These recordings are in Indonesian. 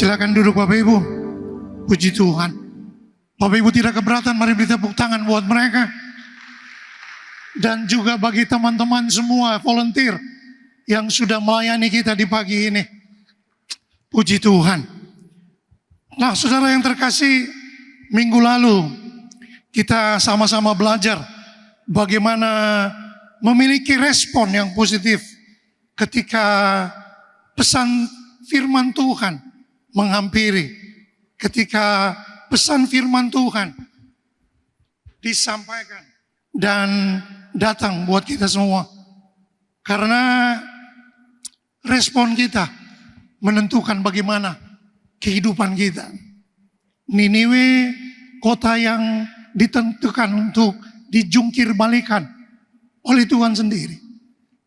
Silakan duduk Bapak Ibu. Puji Tuhan. Bapak Ibu tidak keberatan, mari beri tepuk tangan buat mereka. Dan juga bagi teman-teman semua volunteer yang sudah melayani kita di pagi ini. Puji Tuhan. Nah, saudara yang terkasih, minggu lalu kita sama-sama belajar bagaimana memiliki respon yang positif ketika pesan firman Tuhan menghampiri, ketika pesan firman Tuhan disampaikan dan datang buat kita semua. Karena respon kita menentukan bagaimana kehidupan kita. Niniwe, kota yang ditentukan untuk dijungkir balikan oleh Tuhan sendiri.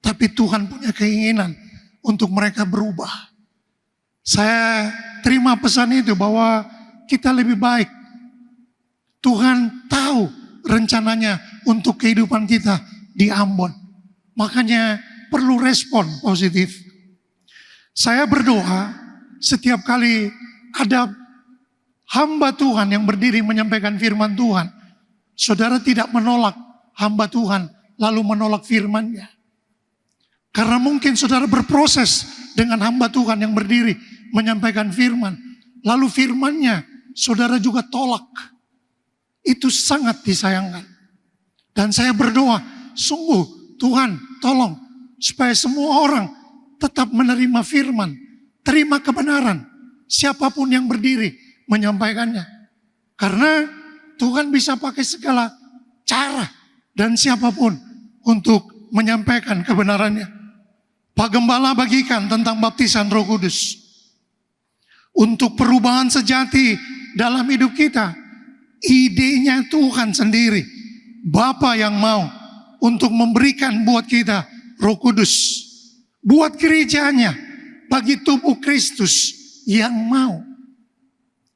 Tapi Tuhan punya keinginan untuk mereka berubah. Saya terima pesan itu bahwa kita lebih baik. Tuhan tahu rencananya untuk kehidupan kita di Ambon. Makanya perlu respon positif. Saya berdoa setiap kali ada hamba Tuhan yang berdiri menyampaikan firman Tuhan, saudara tidak menolak hamba Tuhan lalu menolak firman-Nya. Karena mungkin saudara berproses dengan hamba Tuhan yang berdiri menyampaikan firman, lalu firman-Nya saudara juga tolak. Itu sangat disayangkan. Dan saya berdoa, sungguh Tuhan tolong supaya semua orang tetap menerima firman, terima kebenaran, siapapun yang berdiri menyampaikannya. Karena Tuhan bisa pakai segala cara dan siapapun untuk menyampaikan kebenarannya. Pak Gembala bagikan tentang baptisan Roh Kudus. Untuk perubahan sejati dalam hidup kita, idenya Tuhan sendiri, Bapa yang mau untuk memberikan buat kita Roh Kudus, buat gerejanya, bagi tubuh Kristus yang mau,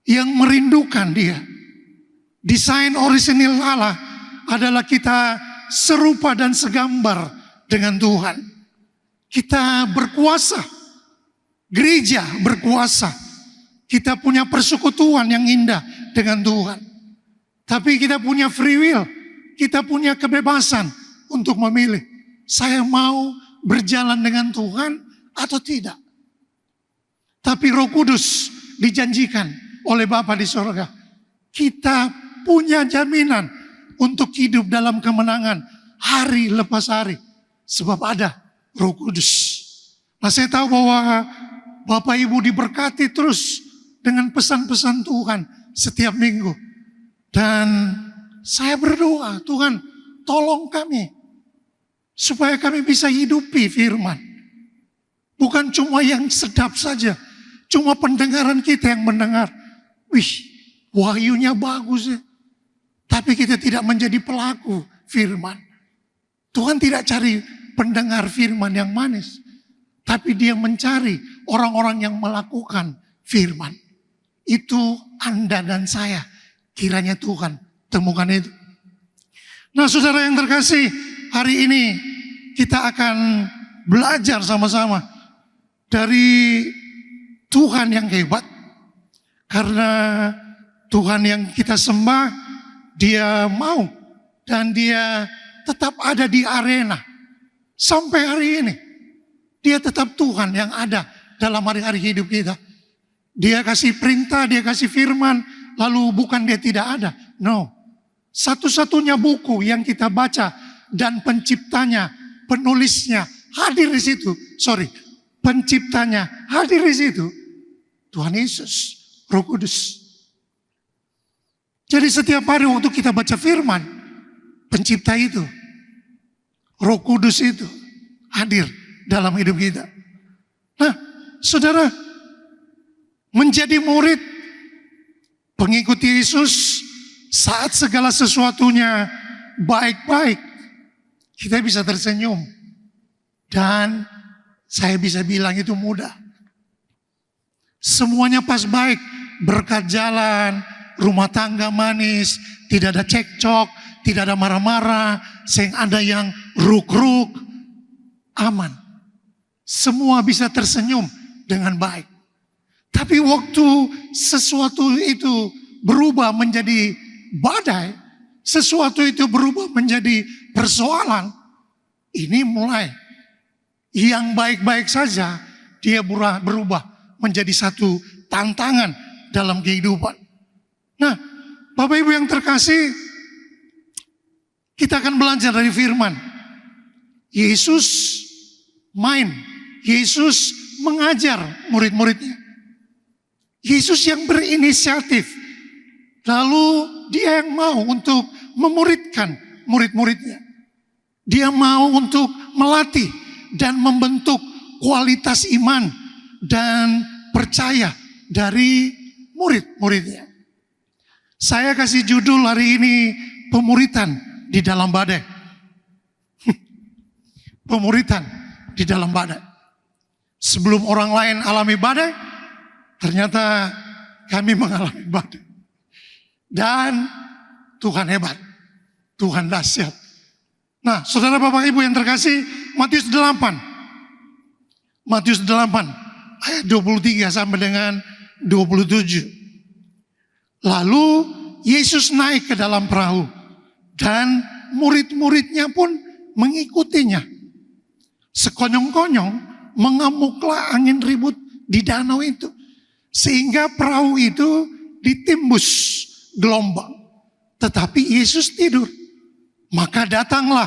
yang merindukan Dia. Desain orisinil Allah adalah kita serupa dan segambar dengan Tuhan. Kita berkuasa, gereja berkuasa. Kita punya persekutuan yang indah dengan Tuhan. Tapi kita punya free will, kita punya kebebasan untuk memilih. Saya mau berjalan dengan Tuhan atau tidak. Tapi Roh Kudus dijanjikan oleh Bapa di sorga. Kita punya jaminan untuk hidup dalam kemenangan hari lepas hari. Sebab ada Roh Kudus. Nah, saya tahu bahwa Bapak Ibu diberkati terus dengan pesan-pesan Tuhan setiap minggu. Dan saya berdoa, Tuhan tolong kami supaya kami bisa hidupi firman. Bukan cuma yang sedap saja, cuma pendengaran kita yang mendengar. Wih, wahyunya bagus ya. Tapi kita tidak menjadi pelaku firman. Tuhan tidak cari pendengar firman yang manis, tapi Dia mencari orang-orang yang melakukan firman. Itu Anda dan saya, kiranya Tuhan temukan itu. Nah, saudara yang terkasih, hari ini kita akan belajar sama-sama dari Tuhan yang hebat. Karena Tuhan yang kita sembah, Dia mau dan Dia tetap ada di arena. Sampai hari ini, Dia tetap Tuhan yang ada dalam hari-hari hidup kita. Dia kasih perintah, Dia kasih firman, lalu bukan Dia tidak ada. No. Satu-satunya buku yang kita baca dan penciptanya, penulisnya hadir di situ. Penciptanya hadir di situ. Tuhan Yesus, Roh Kudus. Jadi setiap hari waktu kita baca firman, pencipta itu, Roh Kudus itu hadir dalam hidup kita. Nah, saudara, menjadi murid pengikut Yesus saat segala sesuatunya baik-baik, kita bisa tersenyum. Dan saya bisa bilang itu mudah. Semuanya pas baik, berkat jalan, rumah tangga manis, tidak ada cekcok, tidak ada marah-marah, sehingga ada yang ruk-ruk, aman. Semua bisa tersenyum dengan baik. Tapi waktu sesuatu itu berubah menjadi badai, sesuatu itu berubah menjadi persoalan, ini mulai yang baik-baik saja dia berubah menjadi satu tantangan dalam kehidupan. Nah, Bapak Ibu yang terkasih, kita akan belajar dari firman. Yesus main, Yesus mengajar murid-muridnya. Yesus yang berinisiatif, lalu dia yang mau untuk memuridkan murid-muridnya. Dia mau untuk melatih dan membentuk kualitas iman dan percaya dari murid-muridnya. Saya kasih judul hari ini, pemuritan di dalam badai. Pemuritan di dalam badai. Sebelum orang lain alami badai, ternyata kami mengalami badai. Dan Tuhan hebat, Tuhan dahsyat. Nah, saudara Bapak Ibu yang terkasih, Matius 8. Matius 8 ayat 23 sampai dengan 27. Lalu Yesus naik ke dalam perahu dan murid-muridnya pun mengikutinya. Sekonyong-konyong mengamuklah angin ribut di danau itu, sehingga perahu itu ditimbus gelombang. Tetapi Yesus tidur. Maka datanglah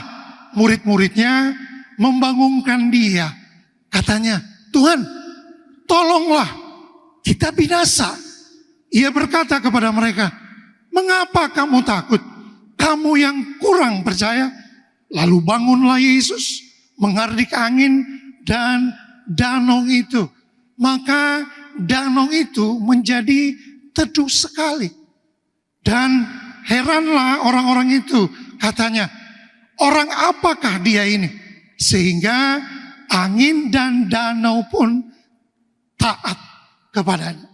murid-muridnya membangunkan dia. Katanya, Tuhan, tolonglah, kita binasa. Ia berkata kepada mereka, mengapa kamu takut? Kamu yang kurang percaya. Lalu bangunlah Yesus, menghardik angin dan danau itu. Maka danau itu menjadi teduh sekali. Dan heranlah orang-orang itu, katanya, orang apakah dia ini? Sehingga angin dan danau pun taat kepadanya.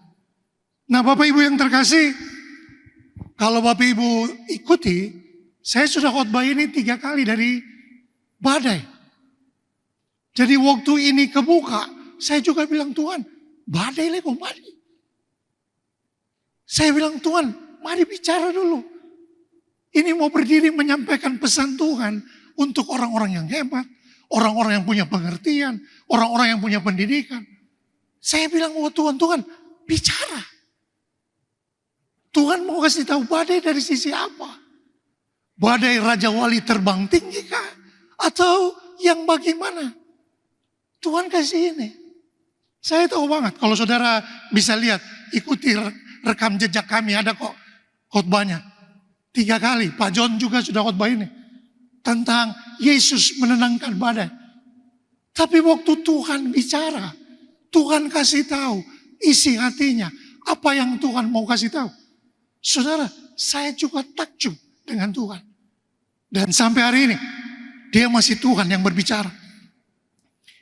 Nah, Bapak Ibu yang terkasih, kalau Bapak Ibu ikuti, saya sudah khotbah ini 3 kali dari badai. Jadi waktu ini kebuka, saya juga bilang, Tuhan, badai lagi kok badai. Saya bilang, Tuhan, mari bicara dulu. Ini mau berdiri menyampaikan pesan Tuhan untuk orang-orang yang hebat, orang-orang yang punya pengertian, orang-orang yang punya pendidikan. Saya bilang, oh Tuhan, bicara. Tuhan mau kasih tahu badai dari sisi apa? Badai Raja Wali terbang tinggi kah? Atau yang bagaimana? Tuhan kasih ini. Saya tahu banget kalau saudara bisa lihat, ikuti rekam jejak kami, ada kok khotbahnya. 3 kali, Pak John juga sudah khotbah ini. Tentang Yesus menenangkan badai. Tapi waktu Tuhan bicara, Tuhan kasih tahu isi hatinya. Apa yang Tuhan mau kasih tahu? Saudara, saya juga takjub dengan Tuhan. Dan sampai hari ini, dia masih Tuhan yang berbicara.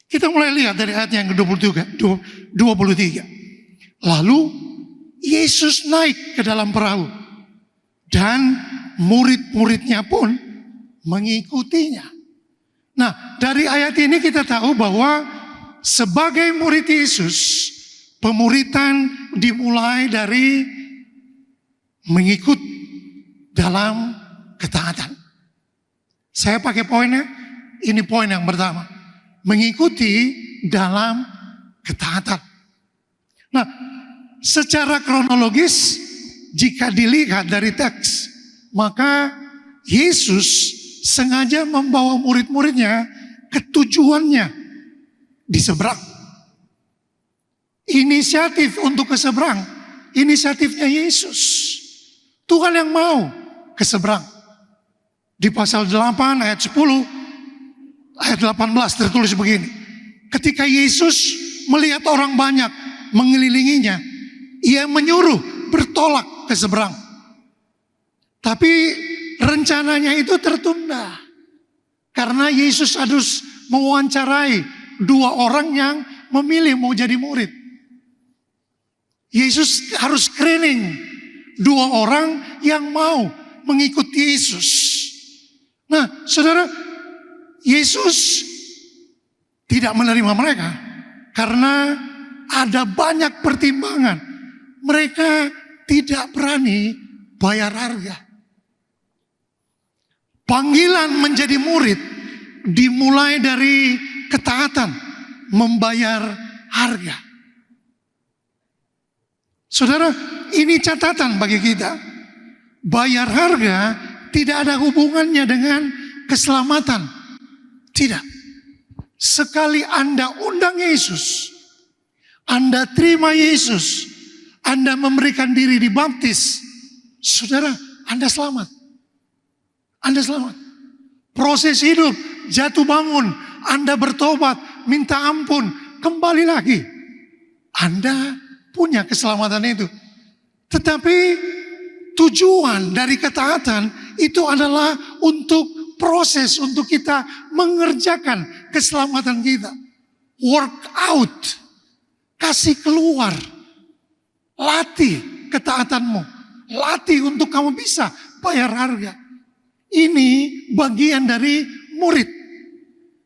Kita mulai lihat dari ayat yang ke-23. Lalu, Yesus naik ke dalam perahu. Dan murid-muridnya pun mengikutinya. Nah, dari ayat ini kita tahu bahwa sebagai murid Yesus, pemuritan dimulai dari mengikut dalam ketaatan. Saya pakai poinnya, ini poin yang pertama. Mengikuti dalam ketaatan. Nah, secara kronologis, jika dilihat dari teks, maka Yesus sengaja membawa murid-muridnya ke tujuannya di seberang. Inisiatif untuk ke seberang, inisiatifnya Yesus. Tuhan yang mau ke seberang. Di pasal 8 ayat 10, ayat 18 tertulis begini. Ketika Yesus melihat orang banyak mengelilinginya, ia menyuruh bertolak ke seberang. Tapi rencananya itu tertunda. Karena Yesus harus mewawancarai 2 orang yang memilih mau jadi murid. Yesus harus screening 2 orang yang mau mengikuti Yesus. Nah, saudara, Yesus tidak menerima mereka karena ada banyak pertimbangan. Mereka tidak berani bayar harga. Panggilan menjadi murid dimulai dari ketaatan, membayar harga. Saudara, ini catatan bagi kita. Bayar harga tidak ada hubungannya dengan keselamatan. Tidak. Sekali Anda undang Yesus, Anda terima Yesus, Anda memberikan diri dibaptis, saudara, Anda selamat. Anda selamat. Proses hidup, jatuh bangun, Anda bertobat, minta ampun, kembali lagi. Anda punya keselamatan itu. Tetapi tujuan dari ketaatan itu adalah untuk proses, untuk kita mengerjakan keselamatan kita. Work out. Kasih keluar. Latih ketaatanmu. Latih untuk kamu bisa bayar harga. Ini bagian dari murid.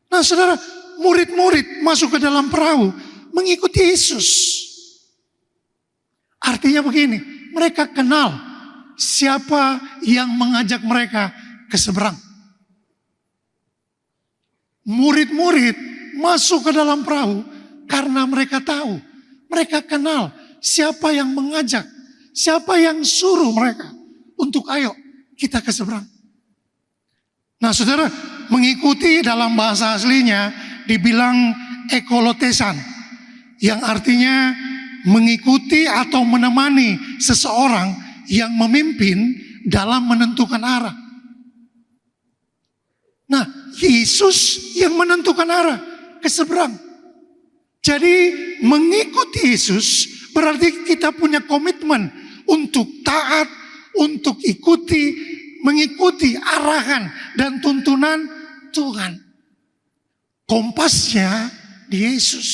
Nah saudara, murid-murid masuk ke dalam perahu mengikuti Yesus. Artinya begini, mereka kenal siapa yang mengajak mereka ke seberang. Murid-murid masuk ke dalam perahu karena mereka tahu, mereka kenal siapa yang mengajak, siapa yang suruh mereka untuk ayo kita ke seberang. Nah saudara, mengikuti dalam bahasa aslinya dibilang ekolotesan, yang artinya mengikuti atau menemani seseorang yang memimpin dalam menentukan arah. Nah, Yesus yang menentukan arah ke seberang. Jadi mengikuti Yesus berarti kita punya komitmen untuk taat, untuk mengikuti arahan dan tuntunan Tuhan. Kompasnya di Yesus.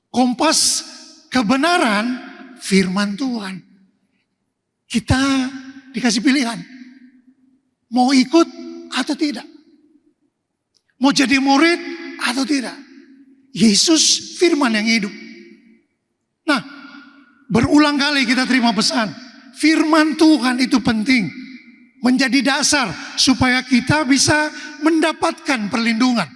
Kompas kebenaran firman Tuhan. Kita dikasih pilihan. Mau ikut atau tidak. Mau jadi murid atau tidak. Yesus firman yang hidup. Nah, berulang kali kita terima pesan. Firman Tuhan itu penting. Menjadi dasar supaya kita bisa mendapatkan perlindungan.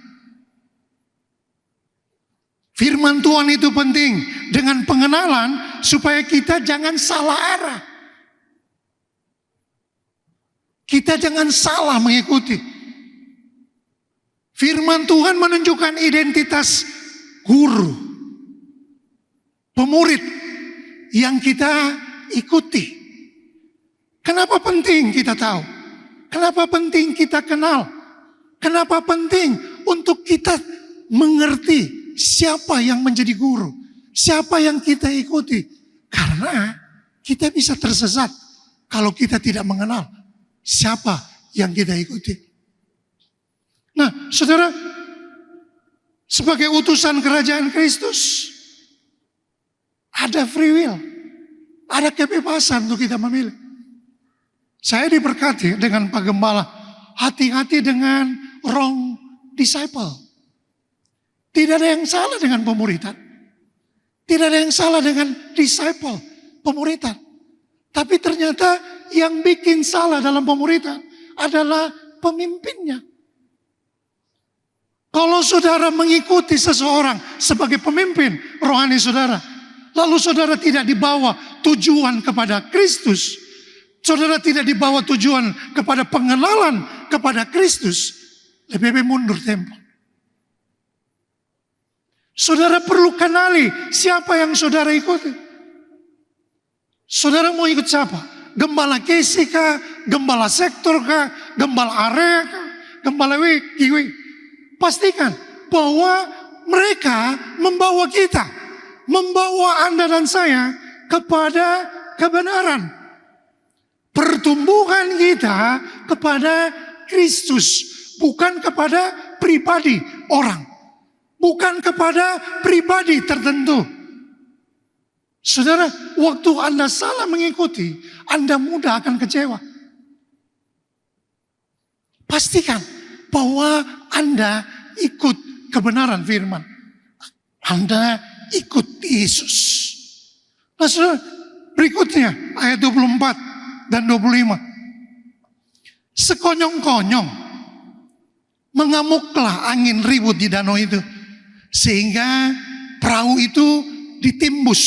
Firman Tuhan itu penting dengan pengenalan supaya kita jangan salah arah. Kita jangan salah mengikuti. Firman Tuhan menunjukkan identitas guru, pemurid yang kita ikuti. Kenapa penting kita tahu? Kenapa penting kita kenal? Kenapa penting untuk kita mengerti siapa yang menjadi guru? Siapa yang kita ikuti? Karena kita bisa tersesat kalau kita tidak mengenal siapa yang kita ikuti. Nah, saudara, sebagai utusan kerajaan Kristus, ada free will, ada kebebasan untuk kita memilih. Saya diberkati dengan Pak Gembala, hati-hati dengan wrong disciple. Tidak ada yang salah dengan pemuritan. Tidak ada yang salah dengan disciple, pemuritan. Tapi ternyata yang bikin salah dalam pemuritan adalah pemimpinnya. Kalau saudara mengikuti seseorang sebagai pemimpin rohani saudara, lalu saudara tidak dibawa tujuan kepada Kristus, saudara tidak dibawa tujuan kepada pengenalan kepada Kristus, lebih mundur tempo. Saudara perlu kenali siapa yang saudara ikuti. Saudara mau ikut siapa? Gembala Kesi kah? Gembala sektor kah? Gembala area kah? Gembala Kiwi? Pastikan bahwa mereka membawa kita, membawa Anda dan saya kepada kebenaran. Pertumbuhan kita kepada Kristus, bukan kepada pribadi orang, bukan kepada pribadi tertentu. Saudara, waktu Anda salah mengikuti, Anda mudah akan kecewa. Pastikan bahwa Anda ikut kebenaran firman. Anda ikut Yesus. Nah, saudara, berikutnya ayat 24 dan 25. Sekonyong-konyong mengamuklah angin ribut di danau itu, sehingga perahu itu ditimbus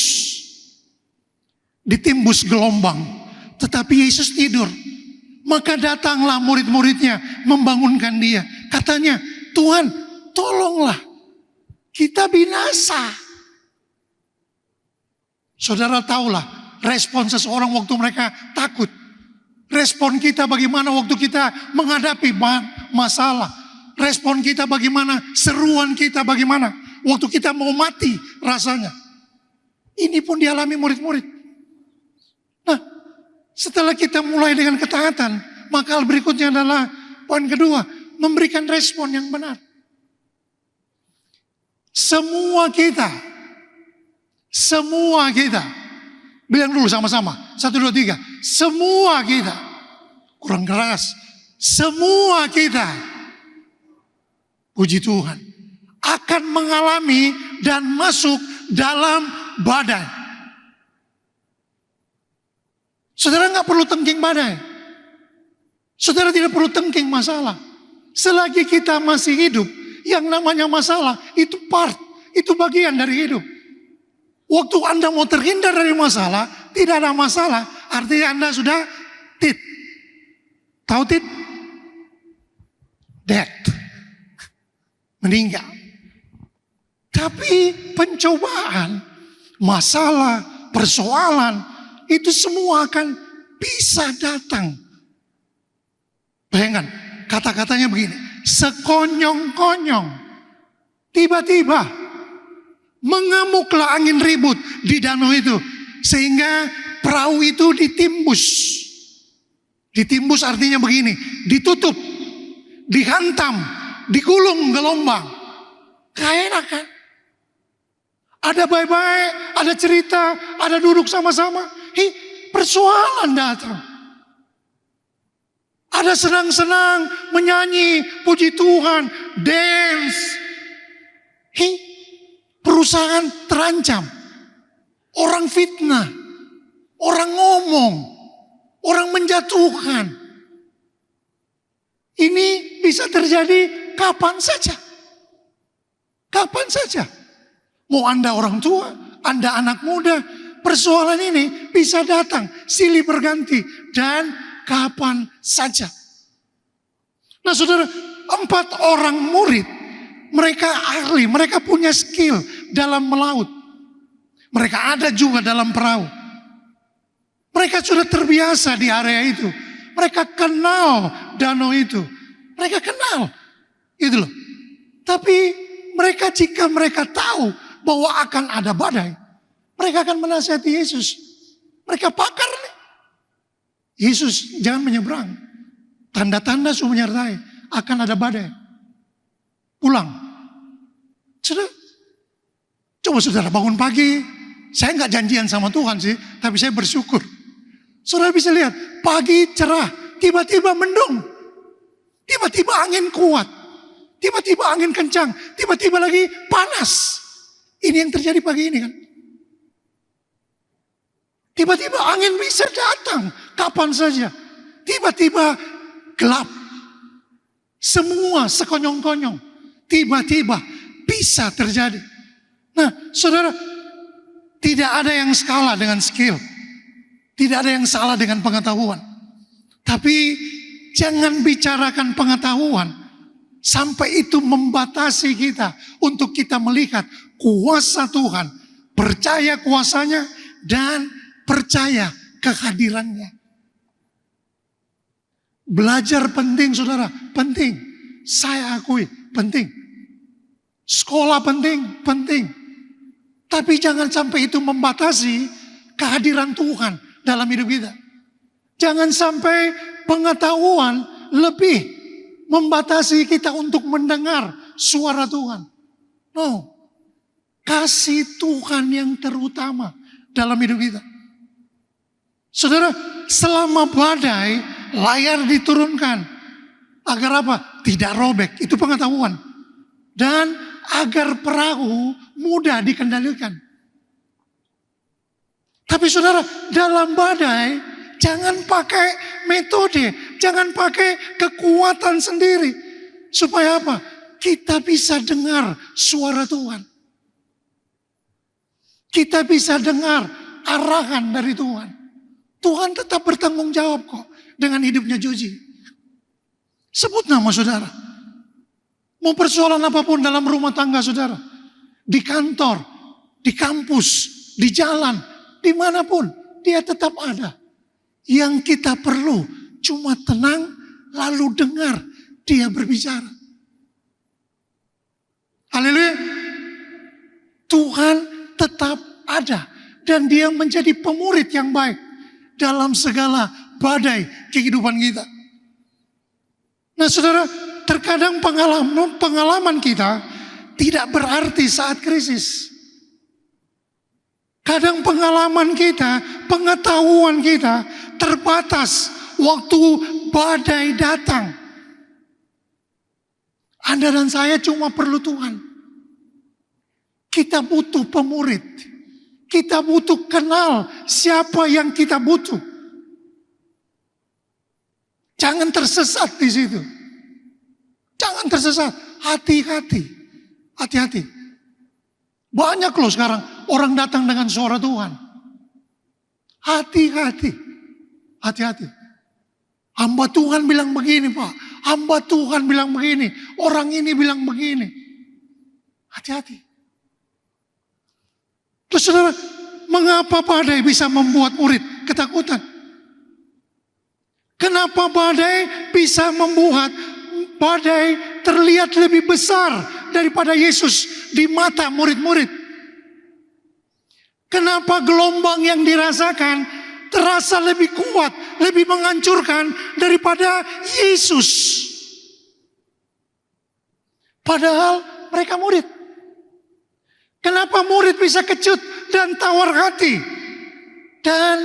gelombang. Tetapi Yesus tidur. Maka datanglah murid-muridnya membangunkan dia. Katanya, Tuhan, tolonglah, kita binasa. Saudara tahulah respon seseorang waktu mereka takut. Respon kita bagaimana waktu kita menghadapi masalah. Respon kita bagaimana, seruan kita bagaimana waktu kita mau mati rasanya. Ini pun dialami murid-murid. Nah, setelah kita mulai dengan ketaatan, maka hal berikutnya adalah poin kedua, memberikan respon yang benar. Semua kita, bilang dulu sama-sama, 1, 2, 3. Semua kita, kurang keras, semua kita, puji Tuhan, akan mengalami dan masuk dalam badai. Saudara nggak perlu tengking badai. Saudara tidak perlu tengking masalah. Selagi kita masih hidup, yang namanya masalah itu itu bagian dari hidup. Waktu Anda mau terhindar dari masalah, tidak ada masalah, artinya Anda sudah tit. Tahu tit? Dead. Meninggal. Tapi pencobaan, masalah, persoalan, itu semua akan bisa datang. Bayangkan, kata-katanya begini. Sekonyong-konyong, tiba-tiba mengamuklah angin ribut di danau itu, sehingga perahu itu ditimbus. Ditimbus artinya begini, ditutup, dihantam, digulung gelombang. Gak enak kan? Ada baik-baik, ada cerita, ada duduk sama-sama. Persoalan datang. Ada senang-senang, menyanyi, puji Tuhan, dance. Perusahaan terancam. Orang fitnah. Orang ngomong. Orang menjatuhkan. Ini bisa terjadi kapan saja. Kapan saja. Mau Anda orang tua, Anda anak muda, persoalan ini bisa datang silih berganti dan kapan saja. Nah, saudara, 4 orang murid, mereka ahli, mereka punya skill dalam melaut. Mereka ada juga dalam perahu. Mereka sudah terbiasa di area itu. Mereka kenal danau itu. Mereka kenal. Itu loh. Tapi jika mereka tahu bahwa akan ada badai, mereka akan menasihati Yesus. Mereka pakar nih. Yesus, jangan menyeberang. Tanda-tanda sudah menyertai. Akan ada badai. Pulang. Sudah. Coba saudara bangun pagi. Saya nggak janjian sama Tuhan sih, tapi saya bersyukur. Saudara bisa lihat, pagi cerah, tiba-tiba mendung. Tiba-tiba angin kuat. Tiba-tiba angin kencang. Tiba-tiba lagi panas. Ini yang terjadi pagi ini kan. Tiba-tiba angin bisa datang kapan saja. Tiba-tiba gelap. Semua sekonyong-konyong. Tiba-tiba bisa terjadi. Nah, saudara, tidak ada yang salah dengan skill. Tidak ada yang salah dengan pengetahuan. Tapi jangan bicarakan pengetahuan sampai itu membatasi kita untuk kita melihat kuasa Tuhan, percaya kuasanya dan percaya kehadirannya. Belajar penting, saudara, penting. Saya akui, penting. Sekolah penting. Tapi jangan sampai itu membatasi kehadiran Tuhan dalam hidup kita. Jangan sampai pengetahuan lebih membatasi kita untuk mendengar suara Tuhan. No. Kasih Tuhan yang terutama dalam hidup kita. Saudara, selama badai, layar diturunkan. Agar apa? Tidak robek. Itu pengetahuan. Dan agar perahu mudah dikendalikan. Tapi saudara, dalam badai jangan pakai metode, jangan pakai kekuatan sendiri. Supaya apa? Kita bisa dengar suara Tuhan. Kita bisa dengar arahan dari Tuhan. Tuhan tetap bertanggung jawab kok dengan hidupnya Joji. Sebut nama saudara. Mau persoalan apapun dalam rumah tangga saudara. Di kantor, di kampus, di jalan, dimanapun. Dia tetap ada. Yang kita perlu cuma tenang lalu dengar dia berbicara. Haleluya. Tuhan tetap ada. Dan dia menjadi pemurid yang baik dalam segala badai kehidupan kita. Nah saudara, terkadang pengalaman kita tidak berarti saat krisis. Kadang pengalaman kita, pengetahuan kita terbatas waktu badai datang. Anda dan saya cuma perlu Tuhan. Kita butuh pemurid. Kita butuh kenal siapa yang kita butuh. Jangan tersesat di situ. Jangan tersesat. Hati-hati. Hati-hati. Banyak loh sekarang orang datang dengan suara Tuhan. Hati-hati. Hati-hati. Hamba Tuhan bilang begini Pak. Hamba Tuhan bilang begini. Orang ini bilang begini. Hati-hati. Terus saudara, mengapa badai bisa membuat murid ketakutan? Kenapa badai bisa membuat badai terlihat lebih besar daripada Yesus di mata murid-murid? Kenapa gelombang yang dirasakan terasa lebih kuat, lebih menghancurkan daripada Yesus? Padahal mereka murid. Kenapa murid bisa kecut dan tawar hati dan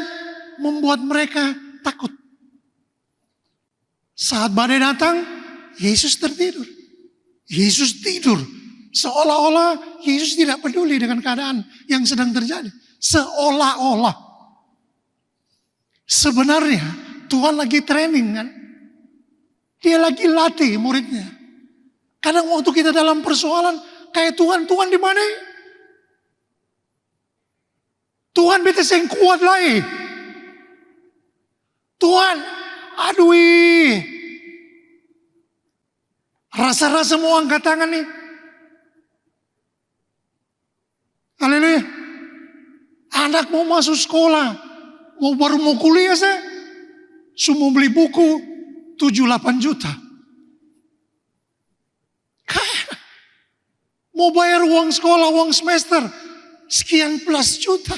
membuat mereka takut? Saat badai datang, Yesus tertidur. Yesus tidur. Seolah-olah Yesus tidak peduli dengan keadaan yang sedang terjadi. Seolah-olah. Sebenarnya Tuhan lagi training kan. Dia lagi latih muridnya. Kadang waktu kita dalam persoalan, kayak Tuhan di mana? Tuhan beta yang kuat lagi. Tuhan, aduh. Rasa-rasa mau angkat tangan nih. Haleluya. Anak mau masuk sekolah. Baru mau kuliah saya. Semua beli buku 7-8 juta. Mau bayar uang sekolah, uang semester. Sekian plus juta.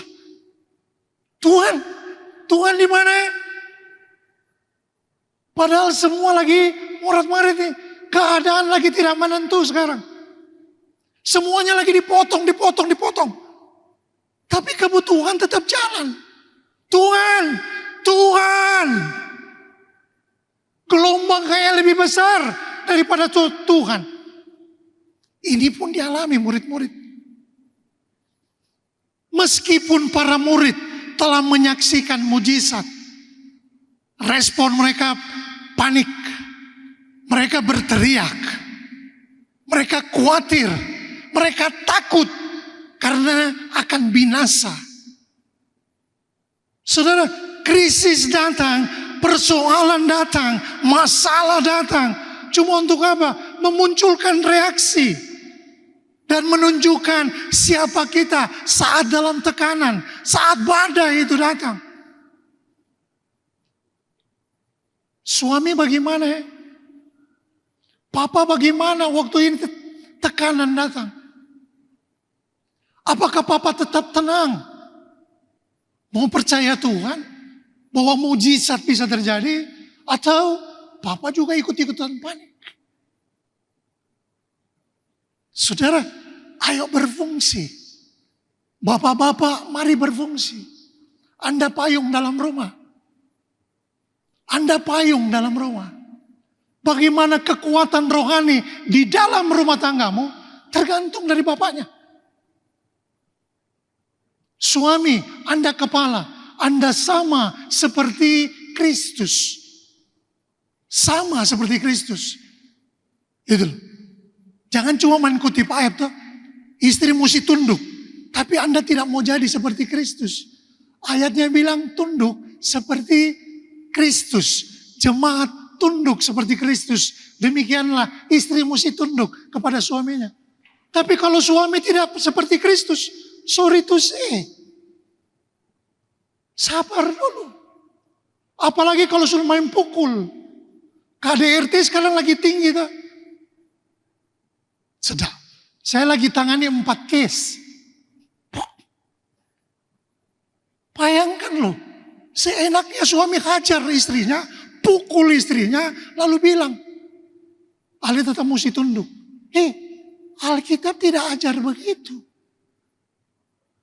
Tuhan di mana? Padahal semua lagi morat-marit nih. Keadaan lagi tidak menentu sekarang. Semuanya lagi dipotong. Tapi kebutuhan tetap jalan. Tuhan. Gelombang kayak lebih besar daripada Tuhan. Ini pun dialami murid-murid. Meskipun para murid telah menyaksikan mujizat, respon mereka panik. Mereka berteriak. Mereka khawatir. Mereka takut karena akan binasa. Saudara, krisis datang, persoalan datang, masalah datang. Cuma untuk apa? Memunculkan reaksi. Dan menunjukkan siapa kita saat dalam tekanan. Saat badai itu datang. Suami bagaimana ya? Papa bagaimana waktu ini tekanan datang? Apakah papa tetap tenang? Mau percaya Tuhan? Bahwa mujizat bisa terjadi? Atau papa juga ikut-ikutan panik? Saudara, ayo berfungsi. Bapak-bapak, mari berfungsi. Anda payung dalam rumah. Anda payung dalam rumah. Bagaimana kekuatan rohani di dalam rumah tanggamu tergantung dari bapaknya. Suami, Anda kepala, Anda sama seperti Kristus. Sama seperti Kristus. Itu loh. Jangan cuma main kutip ayat tuh. Istri mesti tunduk. Tapi Anda tidak mau jadi seperti Kristus. Ayatnya bilang tunduk seperti Kristus. Jemaat tunduk seperti Kristus. Demikianlah istri mesti tunduk kepada suaminya. Tapi kalau suami tidak seperti Kristus, sorry to say, sabar dulu. Apalagi kalau sudah main pukul. KDRT sekarang lagi tinggi tuh. Sedap. Saya lagi tangani 4 case. Bayangkan loh. Seenaknya suami hajar istrinya, pukul istrinya, lalu bilang, Ali tetap mesti tunduk. Alkitab tidak ajar begitu.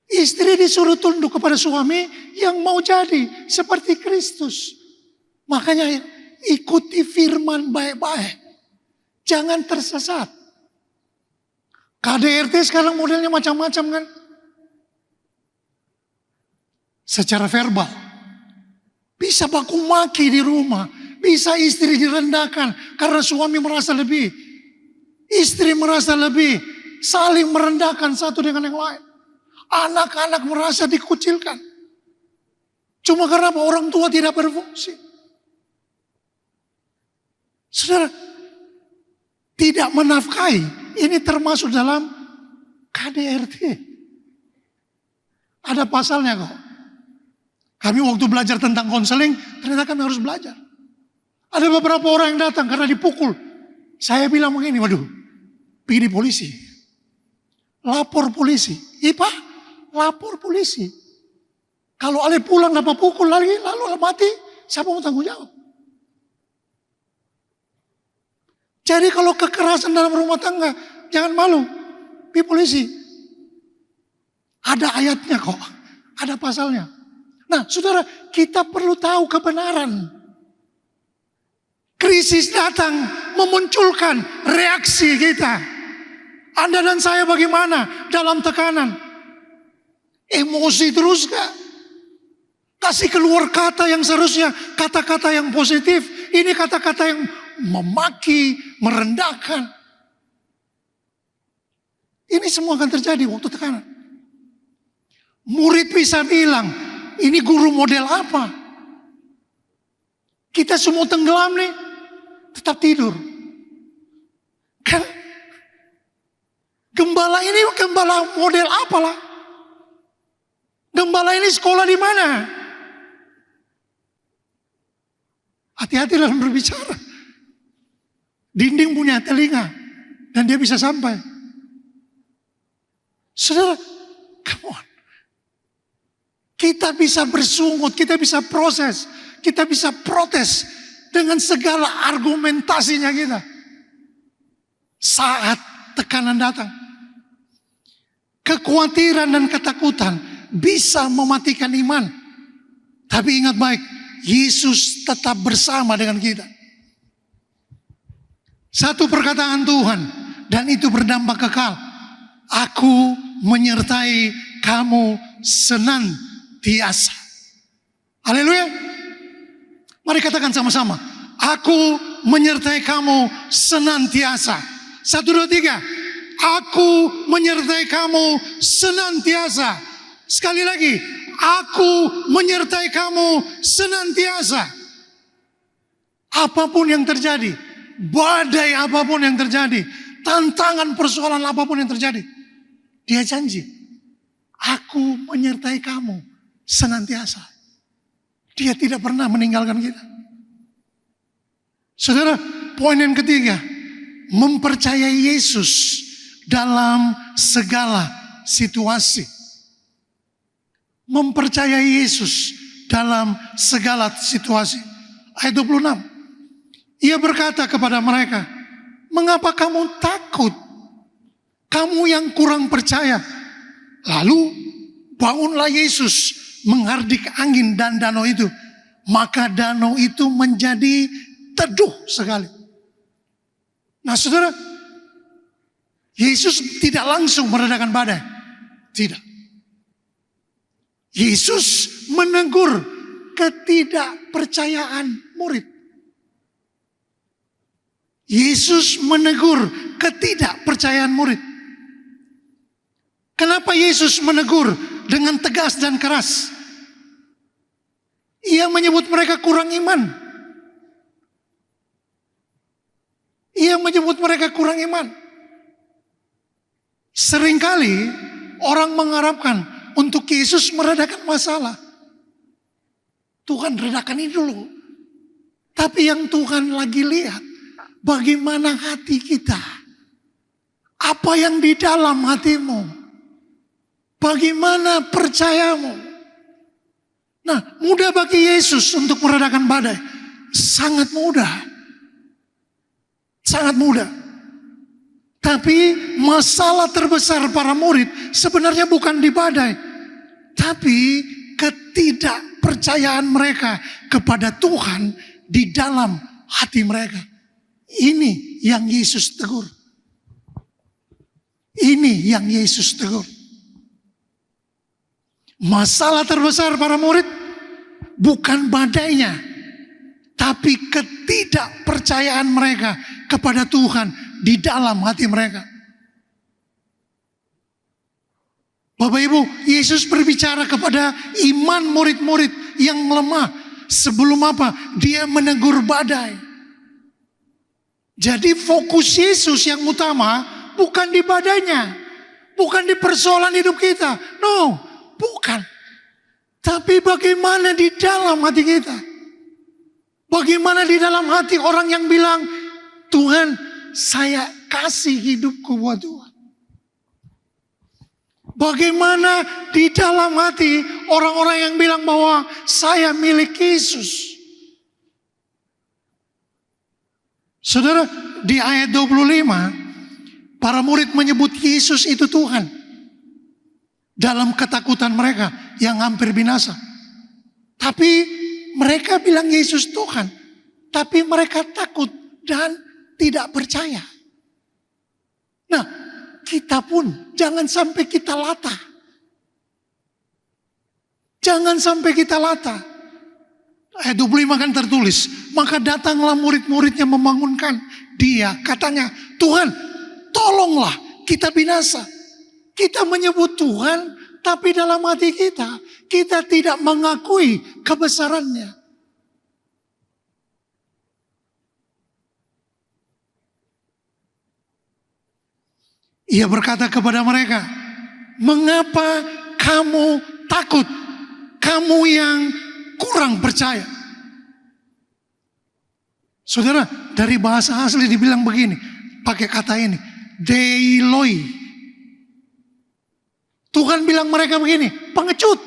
Istri disuruh tunduk kepada suami yang mau jadi seperti Kristus. Makanya ikuti firman baik-baik. Jangan tersesat. KDRT sekarang modelnya macam-macam kan. Secara verbal. Bisa baku maki di rumah. Bisa istri direndahkan karena suami merasa lebih. Istri merasa lebih. Saling merendahkan satu dengan yang lain. Anak-anak merasa dikucilkan. Cuma karena orang tua tidak berfungsi. Saudara, tidak menafkahi. Ini termasuk dalam KDRT. Ada pasalnya kok. Kami waktu belajar tentang konseling, ternyata kami harus belajar. Ada beberapa orang yang datang karena dipukul. Saya bilang begini, waduh, pergi di polisi. Lapor polisi. Pak, lapor polisi. Kalau Ale pulang dapat pukul lagi, lalu mati, siapa mau tanggung jawab? Jadi kalau kekerasan dalam rumah tangga, jangan malu, pergi polisi. Ada ayatnya kok, ada pasalnya. Nah, saudara, kita perlu tahu kebenaran. Krisis datang memunculkan reaksi kita. Anda dan saya bagaimana dalam tekanan? Emosi terus gak? Kasih keluar kata yang seharusnya kata-kata yang positif. Ini kata-kata yang memaki, merendahkan. Ini semua akan terjadi waktu tekanan. Murid bisa bilang, ini guru model apa? Kita semua tenggelam nih, tetap tidur. Kan gembala ini gembala model apalah? Gembala ini sekolah di mana? Hati-hati dalam berbicara. Dinding punya telinga dan dia bisa sampai. Saudara, come on. Kita bisa bersungut, kita bisa proses, kita bisa protes dengan segala argumentasinya kita. Saat tekanan datang, kekhawatiran dan ketakutan bisa mematikan iman. Tapi ingat baik, Yesus tetap bersama dengan kita. Satu perkataan Tuhan, dan itu berdampak kekal. Aku menyertai kamu senantiasa. Haleluya. Mari katakan sama-sama. Aku menyertai kamu senantiasa. 1, 2, 3. Aku menyertai kamu senantiasa. Sekali lagi. Aku menyertai kamu senantiasa. Apapun yang terjadi. Badai apapun yang terjadi. Tantangan persoalan apapun yang terjadi. Dia janji. Aku menyertai kamu senantiasa. Dia tidak pernah meninggalkan kita. Saudara, poin yang ketiga. Mempercayai Yesus dalam segala situasi. Mempercayai Yesus dalam segala situasi. Ayat 26. Ia berkata kepada mereka, mengapa kamu takut? Kamu yang kurang percaya. Lalu bangunlah Yesus menghardik angin dan danau itu. Maka danau itu menjadi teduh sekali. Nah saudara, Yesus tidak langsung meredakan badai. Tidak. Yesus menegur ketidakpercayaan murid. Yesus menegur ketidakpercayaan murid. Kenapa Yesus menegur dengan tegas dan keras? Ia menyebut mereka kurang iman. Ia menyebut mereka kurang iman. Seringkali orang mengharapkan untuk Yesus meredakan masalah. Tuhan redakan ini dulu. Tapi yang Tuhan lagi lihat, bagaimana hati kita. Apa yang di dalam hatimu. Bagaimana percayamu. Nah, mudah bagi Yesus untuk meredakan badai. Sangat mudah. Sangat mudah. Tapi masalah terbesar para murid sebenarnya bukan di badai. Tapi ketidakpercayaan mereka kepada Tuhan di dalam hati mereka. Ini yang Yesus tegur. Ini yang Yesus tegur. Masalah terbesar para murid bukan badainya, tapi ketidakpercayaan mereka kepada Tuhan di dalam hati mereka. Bapak Ibu, Yesus berbicara kepada iman murid-murid yang lemah. Sebelum apa? Dia menegur badai. Jadi fokus Yesus yang utama bukan di badainya, bukan di persoalan hidup kita. No, bukan. Tapi bagaimana di dalam hati kita? Bagaimana di dalam hati orang yang bilang, Tuhan, saya kasih hidupku buat Tuhan. Bagaimana di dalam hati orang-orang yang bilang bahwa saya milik Yesus. Saudara, di ayat 25, para murid menyebut Yesus itu Tuhan. Dalam ketakutan mereka yang hampir binasa. Tapi mereka bilang Yesus Tuhan. Tapi mereka takut dan tidak percaya. Nah, kita pun jangan sampai kita latah. Jangan sampai kita latah. Ayat 25 kan tertulis. Maka datanglah murid-muridnya membangunkan dia. Katanya, Tuhan, tolonglah kita binasa. Kita menyebut Tuhan, tapi dalam hati kita, kita tidak mengakui kebesarannya. Ia berkata kepada mereka, mengapa kamu takut? Kamu yang kurang percaya. Saudara, dari bahasa asli dibilang begini, pakai kata ini, deiloi. Tuhan bilang mereka begini, pengecut.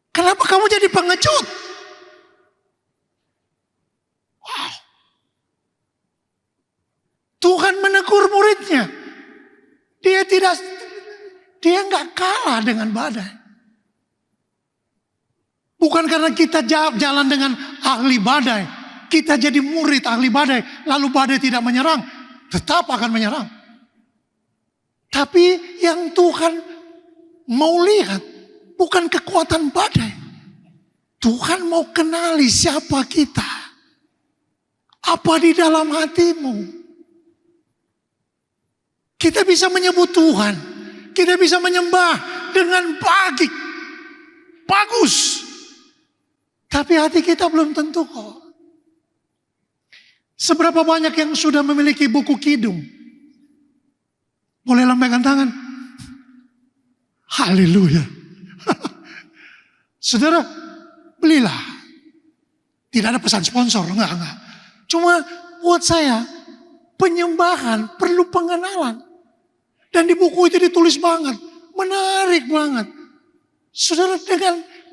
Kenapa kamu jadi pengecut? Wow. Tuhan menegur muridnya. Dia nggak kalah dengan badai. Bukan karena kita jalan dengan ahli badai, kita jadi murid ahli badai, lalu badai tidak menyerang, tetap akan menyerang. Tapi yang Tuhan mau lihat bukan kekuatan badai. Tuhan mau kenali siapa kita. Apa di dalam hatimu. Kita bisa menyebut Tuhan. Kita bisa menyembah dengan bagus. Tapi hati kita belum tentu kok. Seberapa banyak yang sudah memiliki buku kidung? Boleh lambaikan tangan. Haleluya. Saudara, belilah. Tidak ada pesan sponsor, enggak. Cuma buat saya, penyembahan perlu pengenalan. Dan di buku itu ditulis banget, menarik banget. Saudara,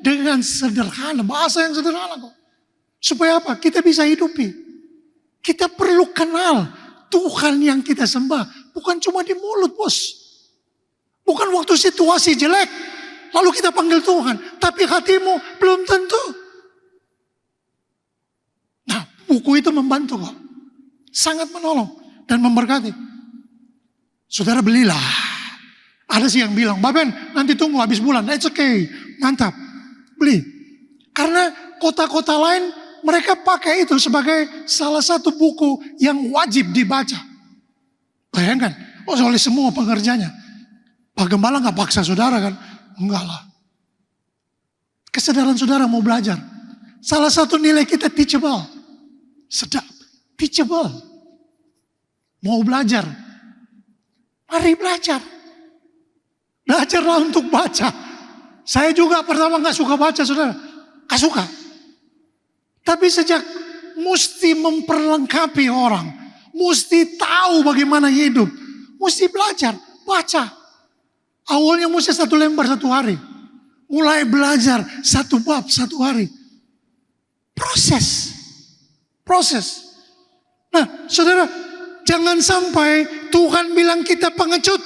dengan sederhana, bahasa yang sederhana kok. Supaya apa? Kita bisa hidupi. Kita perlu kenal Tuhan yang kita sembah. Bukan cuma di mulut, bos. Bukan waktu situasi jelek, lalu kita panggil Tuhan. Tapi hatimu belum tentu. Nah, buku itu membantu kok. Sangat menolong dan memberkati. Saudara belilah. Ada sih yang bilang, Baben nanti tunggu habis bulan. It's okay, mantap. Beli. Karena kota-kota lain mereka pakai itu sebagai salah satu buku yang wajib dibaca. Bayangkan, oleh semua pengerjanya. Pak Gembala gak paksa saudara kan? Enggak lah. Kesadaran saudara mau belajar. Salah satu nilai kita teachable. Sedap. Teachable. Mau belajar. Mari belajar. Belajarlah untuk baca. Saya juga pertama gak suka baca saudara. Gak suka. Tapi sejak mesti memperlengkapi orang. Mesti tahu bagaimana hidup. Mesti belajar. Baca. Awalnya mesti 1 lembar 1 hari. Mulai belajar 1 bab 1 hari. Proses. Proses. Nah saudara, jangan sampai Tuhan bilang kita pengecut.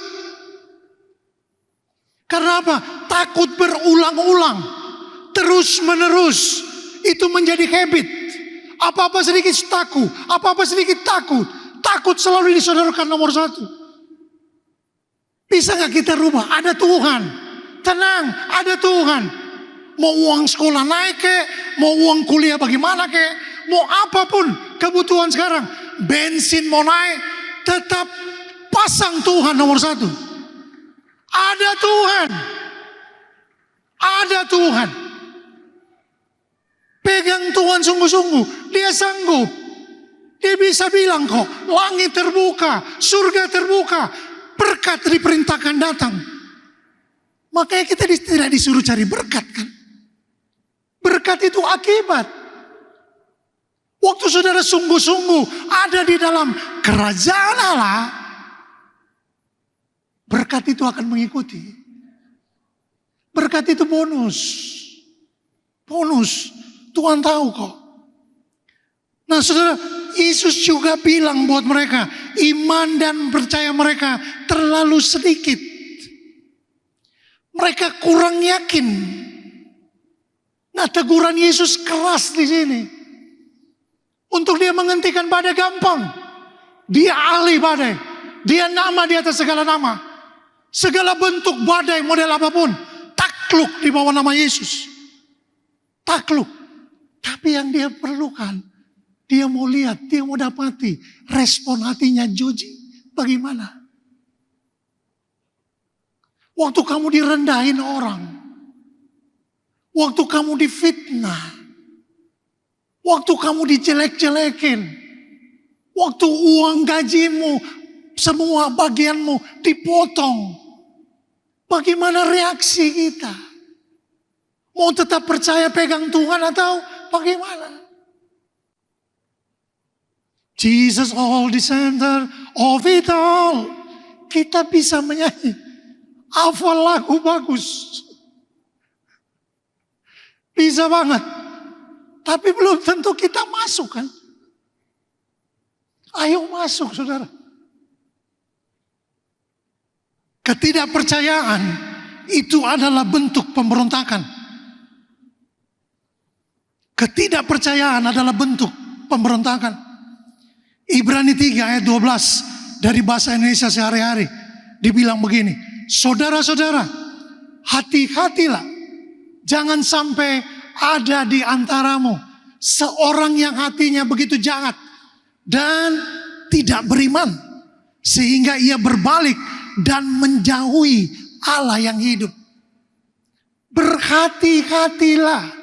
Karena apa? Takut berulang-ulang. Terus menerus. Itu menjadi habit. Apa-apa sedikit takut. Apa-apa sedikit takut. Takut selalu disodorkan nomor 1. Bisa gak kita rubah? Ada Tuhan. Tenang, ada Tuhan. Mau uang sekolah naik kek, mau uang kuliah bagaimana kek, mau apapun kebutuhan sekarang. Bensin mau naik, tetap pasang Tuhan nomor 1. Ada Tuhan. Ada Tuhan. Pegang Tuhan sungguh-sungguh. Dia sanggup. Dia bisa bilang kok, langit terbuka, surga terbuka, berkat diperintahkan datang. Makanya kita tidak disuruh cari berkat kan. Berkat itu akibat. Waktu saudara sungguh-sungguh ada di dalam kerajaan Allah, berkat itu akan mengikuti. Berkat itu bonus. Bonus. Tuhan tahu kok. Nah saudara, Yesus juga bilang buat mereka, iman dan percaya mereka terlalu sedikit. Mereka kurang yakin. Nah teguran Yesus keras di sini. Untuk dia menghentikan badai gampang. Dia ahli badai. Dia nama di atas segala nama. Segala bentuk badai model apapun. Takluk di bawah nama Yesus. Takluk. Tapi yang dia perlukan. Dia mau lihat, dia mau dapati. Respon hatinya Joji. Bagaimana? Waktu kamu direndahin orang. Waktu kamu difitnah. Waktu kamu dijelek-jelekin. Waktu uang gajimu, semua bagianmu dipotong. Bagaimana reaksi kita? Mau tetap percaya pegang Tuhan atau bagaimana? Jesus all the center of it all. Kita bisa menyanyi. Hafal lagu bagus. Bisa banget. Tapi belum tentu kita masuk kan. Ayo masuk saudara. Ketidakpercayaan itu adalah bentuk pemberontakan. Ketidakpercayaan adalah bentuk pemberontakan. Ibrani 3 ayat 12 dari bahasa Indonesia sehari-hari. Dibilang begini. Saudara-saudara, hati-hatilah. Jangan sampai ada di antaramu seorang yang hatinya begitu jahat dan tidak beriman. Sehingga ia berbalik dan menjauhi Allah yang hidup. Berhati-hatilah.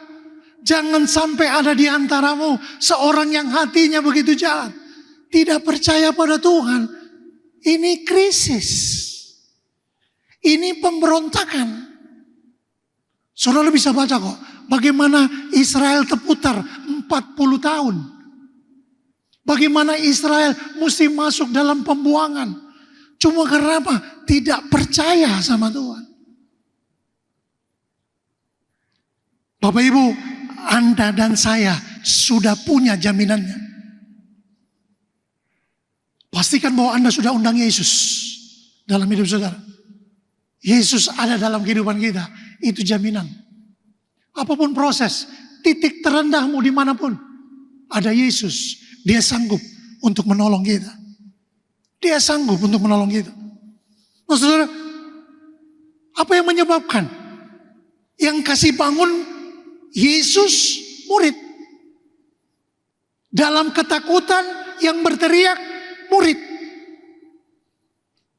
Jangan sampai ada di antaramu seorang yang hatinya begitu jahat. Tidak percaya pada Tuhan. Ini krisis. Ini pemberontakan. Saudara bisa baca kok. Bagaimana Israel terputar 40 tahun. Bagaimana Israel mesti masuk dalam pembuangan. Cuma karena apa? Tidak percaya sama Tuhan. Bapak Ibu, Anda dan saya sudah punya jaminannya. Pastikan bahwa Anda sudah undang Yesus dalam hidup saudara. Yesus ada dalam kehidupan kita. Itu jaminan. Apapun proses, titik terendahmu dimanapun. Ada Yesus. Dia sanggup untuk menolong kita. Dia sanggup untuk menolong kita. Nah, saudara, apa yang menyebabkan? Yang kasih bangun Yesus murid. Dalam ketakutan yang berteriak murid.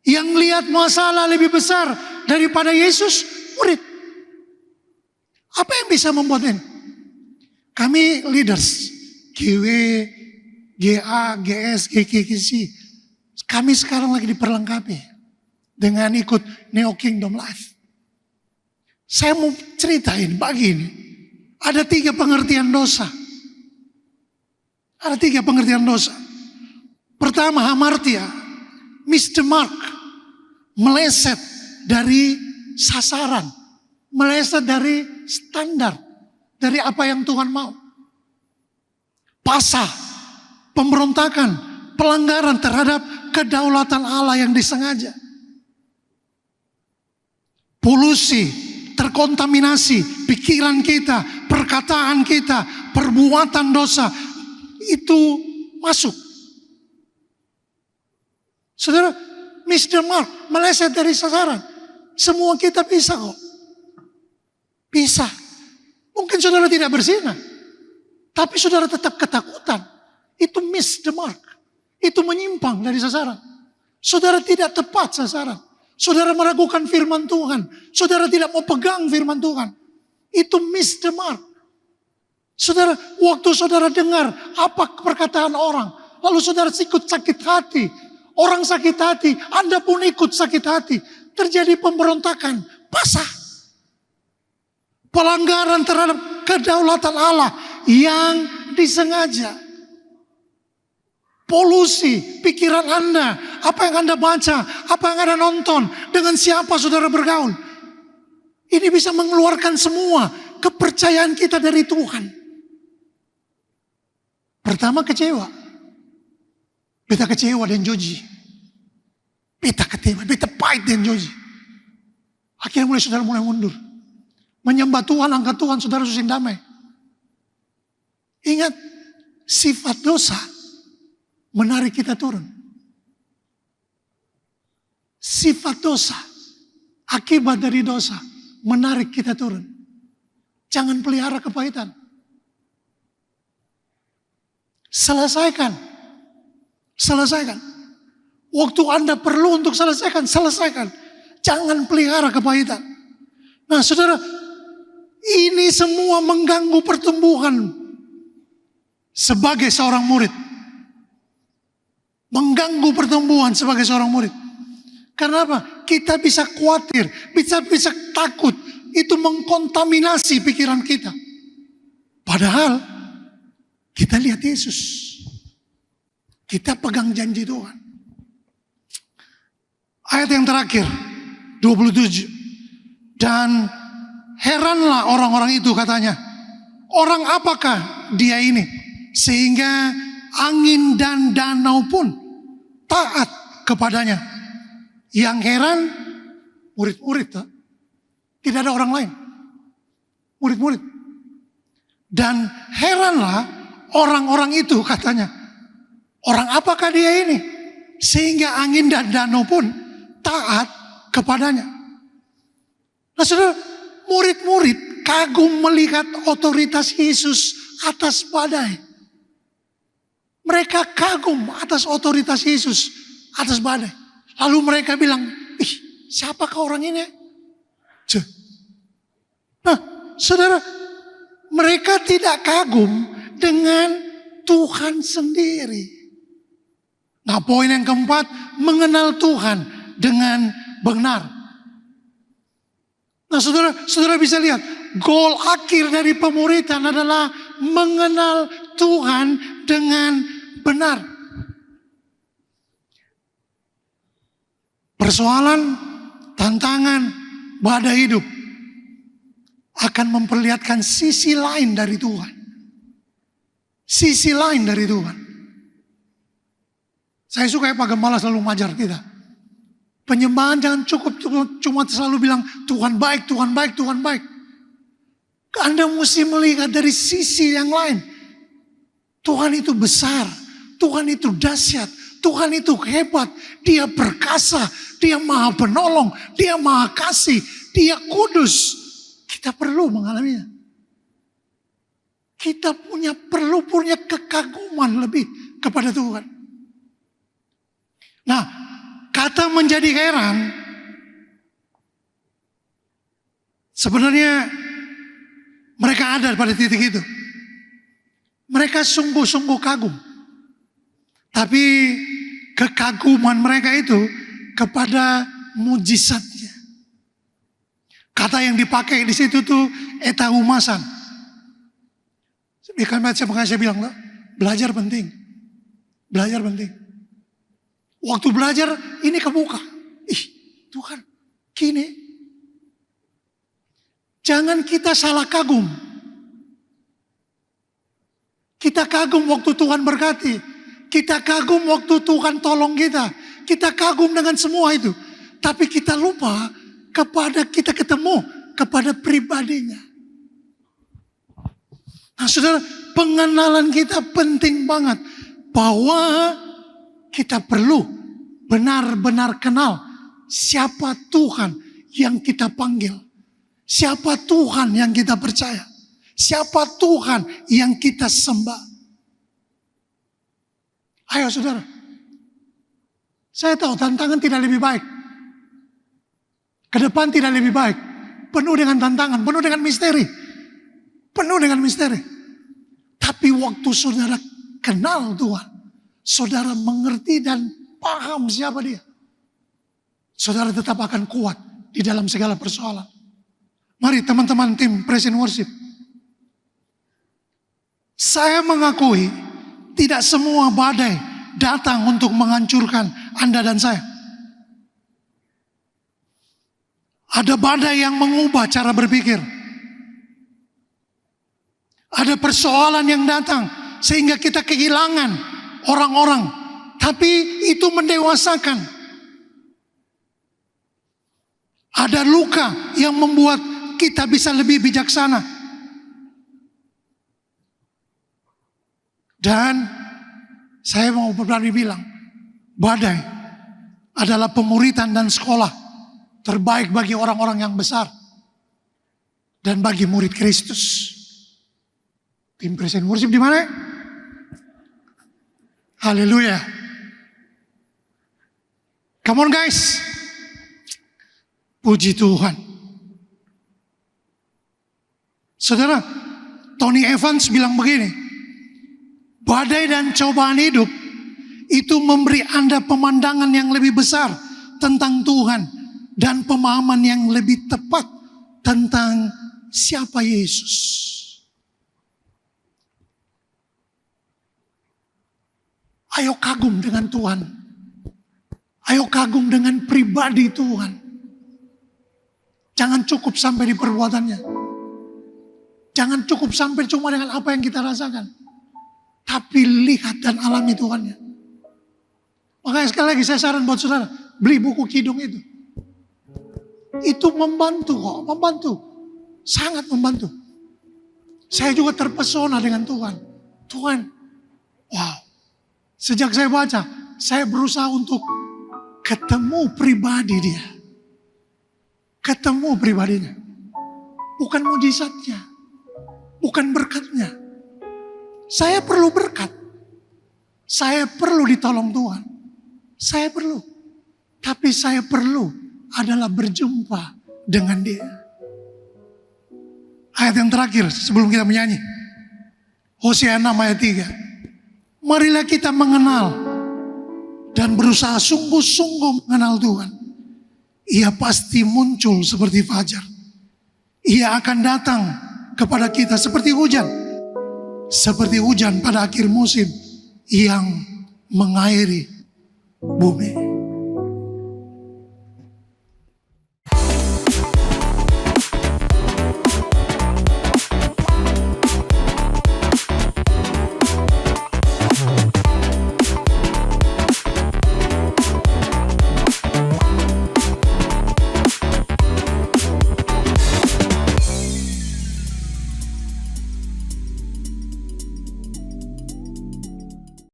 Yang lihat masalah lebih besar daripada Yesus murid. Apa yang bisa membuat ini? Kami leaders, GW, GA, GS, GKKC, kami sekarang lagi diperlengkapi dengan ikut Neo Kingdom Life. Saya mau ceritain pagi ini, ada 3 pengertian dosa. Ada 3 pengertian dosa. Pertama, hamartia, miss the mark, meleset dari sasaran, meleset dari standar, dari apa yang Tuhan mau. Pasah, pemberontakan, pelanggaran terhadap kedaulatan Allah yang disengaja. Polusi, terkontaminasi, pikiran kita, perkataan kita, perbuatan dosa, itu masuk. Saudara, miss the mark, meleset dari sasaran. Semua kita bisa kok. Bisa. Mungkin saudara tidak berzina, tapi saudara tetap ketakutan. Itu miss the mark. Itu menyimpang dari sasaran. Saudara tidak tepat sasaran. Saudara meragukan firman Tuhan. Saudara tidak mau pegang firman Tuhan. Itu miss the mark. Saudara, waktu saudara dengar apa perkataan orang, lalu saudara ikut sakit hati. Orang sakit hati, Anda pun ikut sakit hati. Terjadi pemberontakan, pasah. Pelanggaran terhadap kedaulatan Allah yang disengaja. Polusi pikiran Anda, apa yang Anda baca, apa yang Anda nonton, dengan siapa saudara bergaul. Ini bisa mengeluarkan semua kepercayaan kita dari Tuhan. Pertama, kecewa. Beta kecewa dan Joji. Beta kecewa, beta pahit dan Joji. Akhirnya saudara mulai mundur. Menyembah Tuhan, angkat Tuhan, saudara susah damai. Ingat, sifat dosa menarik kita turun. Sifat dosa, akibat dari dosa, menarik kita turun. Jangan pelihara kepahitan. Selesaikan. Selesaikan. Waktu Anda perlu untuk selesaikan, selesaikan. Jangan pelihara kepahitan. Nah, saudara, ini semua mengganggu pertumbuhan sebagai seorang murid. Mengganggu pertumbuhan sebagai seorang murid. Karena apa? Kita bisa khawatir, bisa takut. Itu mengkontaminasi pikiran kita. Padahal kita lihat Yesus. Kita pegang janji Tuhan. Ayat yang terakhir, 27. Dan heranlah orang-orang itu katanya. Orang apakah dia ini? Sehingga angin dan danau pun taat kepadanya. Yang heran, murid-murid. Tidak ada orang lain. Murid-murid. Dan heranlah orang-orang itu katanya. Orang apakah dia ini? Sehingga angin dan danau pun taat kepadanya. Nah, saudara, murid-murid kagum melihat otoritas Yesus atas badai. Mereka kagum atas otoritas Yesus atas badai. Lalu mereka bilang, ih, siapakah orang ini? Nah, saudara, mereka tidak kagum dengan Tuhan sendiri. Nah, poin yang keempat, mengenal Tuhan dengan benar. Nah, saudara bisa lihat, goal akhir dari pemuridan adalah mengenal Tuhan dengan benar. Persoalan, tantangan, badai hidup akan memperlihatkan sisi lain dari Tuhan. Sisi lain dari Tuhan. Saya suka ya Pak Gembala selalu mengajar kita. Penyembahan jangan cukup cuma selalu bilang Tuhan baik, Tuhan baik, Tuhan baik. Anda mesti melihat dari sisi yang lain. Tuhan itu besar, Tuhan itu dahsyat, Tuhan itu hebat, Dia perkasa, Dia maha penolong, Dia maha kasih, Dia kudus. Kita perlu mengalaminya. Kita perlu punya kekaguman lebih kepada Tuhan. Nah, kata menjadi heran, sebenarnya mereka ada pada titik itu. Mereka sungguh-sungguh kagum. Tapi kekaguman mereka itu kepada mujizatnya. Kata yang dipakai di situ tuh etahumasan. Makanya saya bilang, belajar penting. Belajar penting. Waktu belajar ini kebuka. Ih, Tuhan, gini. Jangan kita salah kagum. Kita kagum waktu Tuhan berkati. Kita kagum waktu Tuhan tolong kita. Kita kagum dengan semua itu. Tapi kita lupa kepada kita ketemu kepada pribadinya. Nah saudara, pengenalan kita penting banget. Bahwa kita perlu benar-benar kenal siapa Tuhan yang kita panggil. Siapa Tuhan yang kita percaya. Siapa Tuhan yang kita sembah. Ayo saudara. Saya tahu tantangan tidak lebih baik. Ke depan tidak lebih baik. Penuh dengan tantangan, penuh dengan misteri. Penuh dengan misteri. Tapi waktu saudara kenal Tuhan. Saudara mengerti dan paham siapa Dia. Saudara tetap akan kuat di dalam segala persoalan. Mari teman-teman tim Praise and Worship. Saya mengakui tidak semua badai datang untuk menghancurkan Anda dan saya. Ada badai yang mengubah cara berpikir. Ada persoalan yang datang sehingga kita kehilangan orang-orang. Tapi itu mendewasakan. Ada luka yang membuat kita bisa lebih bijaksana. Dan saya mau berani bilang, badai adalah pemuritan dan sekolah terbaik bagi orang-orang yang besar dan bagi murid Kristus. Tim Praise and Worship di mana? Haleluya. Come on guys. Puji Tuhan. Saudara, Tony Evans bilang begini. Badai dan cobaan hidup itu memberi Anda pemandangan yang lebih besar tentang Tuhan dan pemahaman yang lebih tepat tentang siapa Yesus. Ayo kagum dengan Tuhan. Ayo kagum dengan pribadi Tuhan. Jangan cukup sampai di perbuatannya. Jangan cukup sampai cuma dengan apa yang kita rasakan. Tapi lihat dan alami Tuhannya. Makanya sekali lagi saya saran buat saudara, beli buku Kidung itu. Itu membantu kok, membantu. Sangat membantu. Saya juga terpesona dengan Tuhan. Tuhan, wow. Sejak saya baca, saya berusaha untuk ketemu pribadi Dia. Ketemu pribadinya. Bukan mujizatnya. Bukan berkatnya. Saya perlu berkat. Saya perlu ditolong Tuhan. Saya perlu. Tapi saya perlu adalah berjumpa dengan Dia. Ayat yang terakhir sebelum kita menyanyi. Hosea 6 ayat 3. Marilah kita mengenal dan berusaha sungguh-sungguh mengenal Tuhan. Ia pasti muncul seperti fajar. Ia akan datang kepada kita seperti hujan. Seperti hujan pada akhir musim yang mengairi bumi.